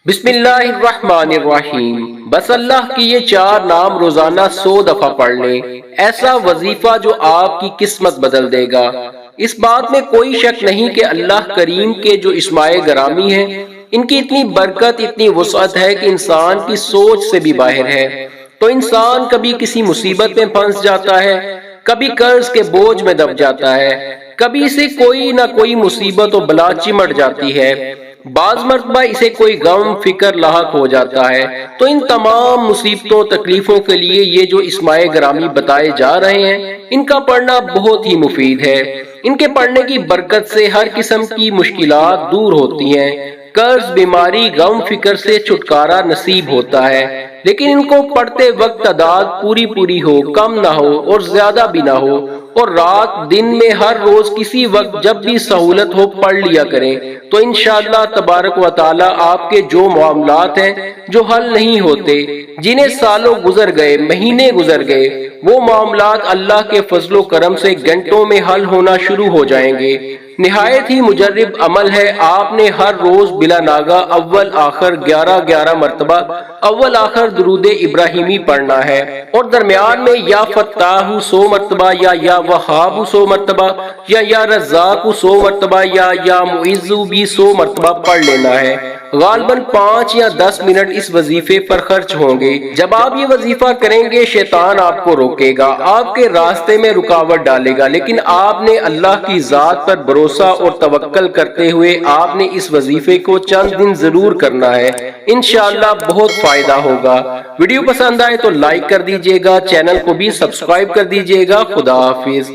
بسم اللہ الرحمن الرحیم۔ بس اللہ کی یہ 4 نام روزانہ 100 دفعہ پڑھ لیں، ایسا وظیفہ جو آپ کی قسمت بدل دے گا۔ اس بات میں کوئی شک نہیں کہ اللہ کریم کے جو اسماء گرامی ہیں، ان کی اتنی برکت، اتنی وسعت ہے کہ انسان کی سوچ سے بھی باہر ہے۔ تو انسان کبھی کسی مصیبت میں پھنس جاتا ہے، کبھی قرض کے بوجھ میں دب جاتا ہے، کبھی اسے کوئی نہ کوئی مصیبت و بلا چمٹ جاتی ہے، بعض مرتبہ اسے کوئی غم فکر لاحق ہو جاتا ہے۔ تو ان تمام مصیبتوں تکلیفوں کے لیے یہ جو اسماء گرامی بتائے جا رہے ہیں، ان کا پڑھنا بہت ہی مفید ہے۔ ان کے پڑھنے کی برکت سے ہر قسم کی مشکلات دور ہوتی ہیں، قرض، بیماری، غم فکر سے چھٹکارا نصیب ہوتا ہے۔ لیکن ان کو پڑھتے وقت تعداد پوری ہو، کم نہ ہو اور زیادہ بھی نہ ہو، اور رات دن میں ہر روز کسی وقت جب بھی سہولت ہو پڑھ لیا کریں، تو انشاءاللہ تبارک و تعالی آپ کے جو معاملات ہیں جو حل نہیں ہوتے، جنہیں سالوں گزر گئے، مہینے گزر گئے، وہ معاملات اللہ کے فضل و کرم سے گھنٹوں میں حل ہونا شروع ہو جائیں گے۔ نہایت ہی مجرب عمل ہے، آپ نے ہر روز بلا ناغہ اول آخر 11 مرتبہ اول آخر درود ابراہیمی پڑھنا ہے، اور درمیان میں یا فتاح 100 مرتبہ، یا وہاب 100 مرتبہ، یا رزاق 100 مرتبہ، یا معز بھی 100 مرتبہ پڑھ لینا ہے۔ غالباً 5 یا 10 منٹ اس وظیفے پر خرچ ہوں گے۔ جب آپ یہ وظیفہ کریں گے، شیطان آپ کو روکے گا، آپ کے راستے میں رکاوٹ ڈالے گا، لیکن آپ نے اللہ کی ذات پر بھروسہ اور توکل کرتے ہوئے آپ نے اس وظیفے کو چند دن ضرور کرنا ہے، انشاءاللہ بہت فائدہ ہوگا۔ ویڈیو پسند آئے تو لائک کر دیجئے گا، چینل کو بھی سبسکرائب کر دیجئے گا۔ خدا حافظ۔